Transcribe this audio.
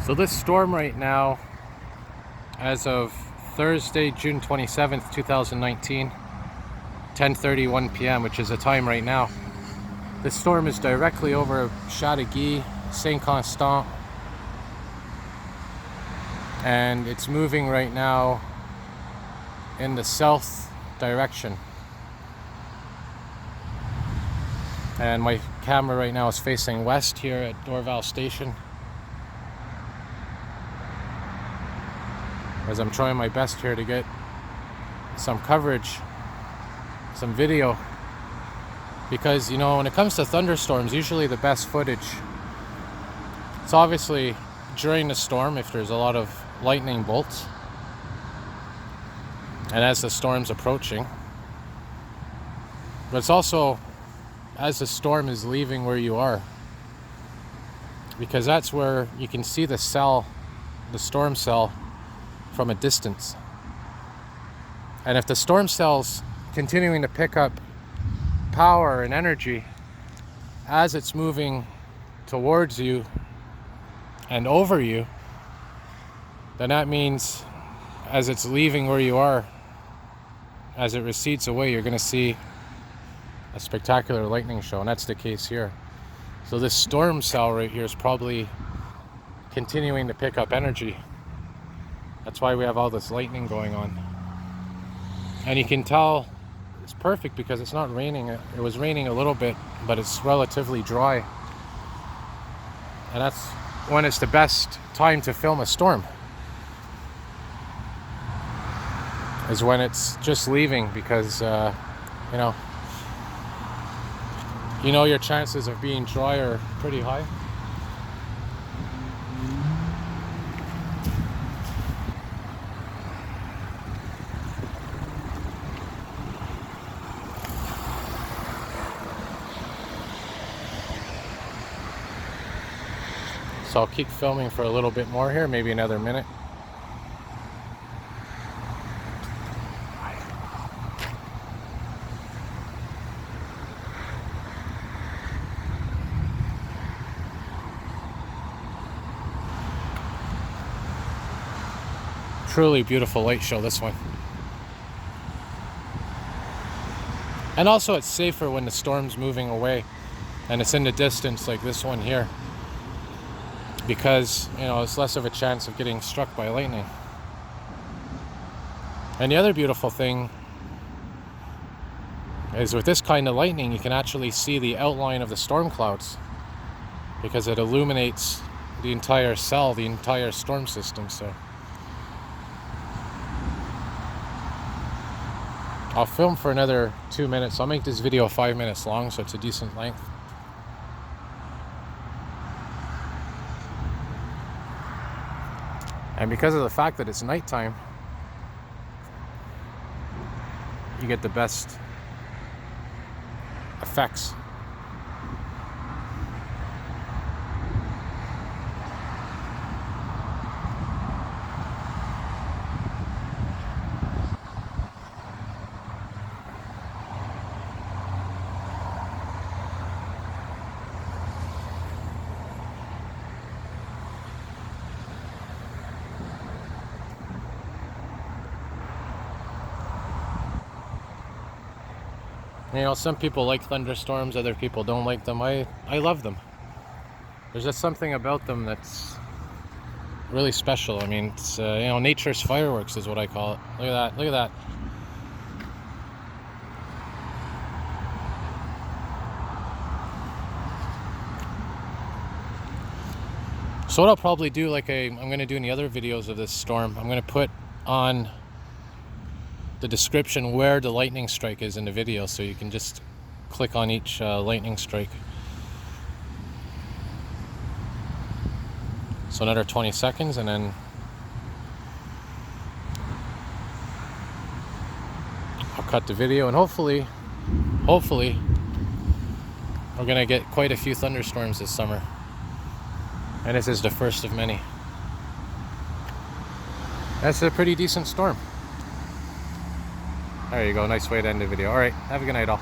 So this storm right now, as of Thursday, June 27th, 2019, 10:31 p.m., which is the time right now. This storm is directly over Chateauguay, Saint-Constant, and it's moving right now in the south direction. And my camera right now is facing west here at Dorval Station, as I'm trying my best here to get some coverage, some video, because you know, when it comes to thunderstorms, usually the best footage, it's obviously during the storm if there's a lot of lightning bolts, and as the storm's approaching, but it's also as the storm is leaving where you are, because that's where you can see the cell, the storm cell, from a distance. And if the storm cell's continuing to pick up power and energy as it's moving towards you and over you, then that means as it's leaving where you are, as it recedes away, you're going to see a spectacular lightning show, and that's the case here. So this storm cell right here is probably continuing to pick up energy. That's why we have all this lightning going on. And you can tell it's perfect because it's not raining. It was raining a little bit, but it's relatively dry. And that's when it's the best time to film a storm, is when it's just leaving, because you know your chances of being dry are pretty high. So I'll keep filming for a little bit more here, maybe another minute. Truly beautiful light show, this one. And also it's safer when the storm's moving away and it's in the distance like this one here, because you know, it's less of a chance of getting struck by lightning. And the other beautiful thing is, with this kind of lightning, you can actually see the outline of the storm clouds, because it illuminates the entire cell, the entire storm system. So I'll film for another 2 minutes. I'll make this video 5 minutes long, so it's a decent length. And because of the fact that it's nighttime, you get the best effects. You know, some people like thunderstorms, other people don't like them. I love them. There's just something about them that's really special. I mean, it's, you know, nature's fireworks is what I call it. Look at that, look at that. So what I'll probably do, like I'm going to do in the other videos of this storm, I'm going to put on the description where the lightning strike is in the video, so you can just click on each lightning strike. So another 20 seconds, and then I'll cut the video, and hopefully we're gonna get quite a few thunderstorms this summer, and this is the first of many. That's a pretty decent storm. There you go, nice way to end the video. Alright, have a good night all.